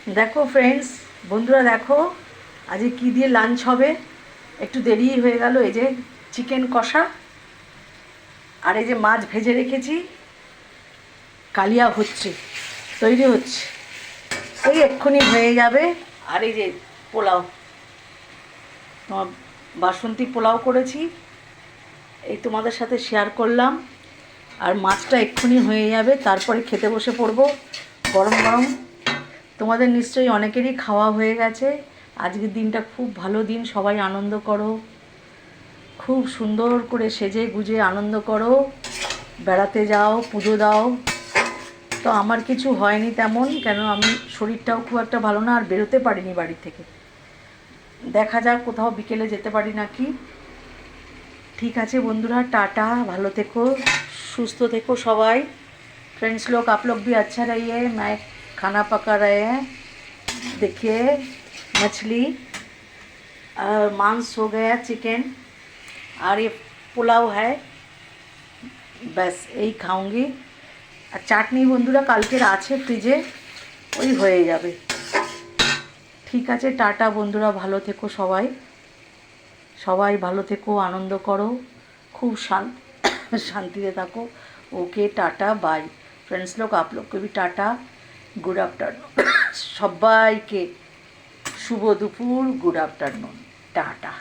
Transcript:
দেখো ফ্রেন্ডস, বন্ধুরা দেখো আজকে কী দিয়ে লাঞ্চ হবে। একটু দেরি হয়ে গেল। এই যে চিকেন কষা, আর এই যে মাছ ভেজে রেখেছি, কালিয়া হচ্ছে, তৈরি হচ্ছে, এই এক্ষুনি হয়ে যাবে। আর এই যে পোলাও, তোমার বাসন্তী পোলাও করেছি, এই তোমাদের সাথে শেয়ার করলাম। আর মাছটা এক্ষুনি হয়ে যাবে, তারপরে খেতে বসে পড়বো গরম গরম। তোমাদের নিশ্চয়ই অনেকেরই খাওয়া হয়ে গেছে। আজকের দিনটা খুব ভালো দিন, সবাই আনন্দ করো, খুব সুন্দর করে সেজে গুজে আনন্দ করো, বেড়াতে যাও, পুজো দাও। তো আমার কিছু হয়নি তেমন, কেন আমি শরীরটাও খুব একটা ভালো না, আর বেরোতে পারিনি বাড়ি থেকে। দেখা যাক কোথাও বিকেলে যেতে পারি নাকি। ঠিক আছে বন্ধুরা, टाटा, ভালো থেকো, সুস্থ থেকো সবাই। फ्रेंड्स लोग, आप लोग भी अच्छा रहिए। मैं खाना पका रहे हैं, देखिए मछली और मांस हो गया, चिकन, और ये पुलाव है। बस यही खाऊंगी। আর চাটনি বন্ধুরা কালকের আছে ফ্রিজে, ওই হয়ে যাবে। ঠিক আছে, টাটা বন্ধুরা, ভালো থেকো সবাই, সবাই ভালো থেকো, আনন্দ করো, খুব শান্তিতে থাকো। Okay tata bye. फ्रेंड्स लोग, आप लोग को भी टाटा, गुड आफ्टरनून। সবাইকে শুভ দুপুর, গুড আফটারনুন, টাটা।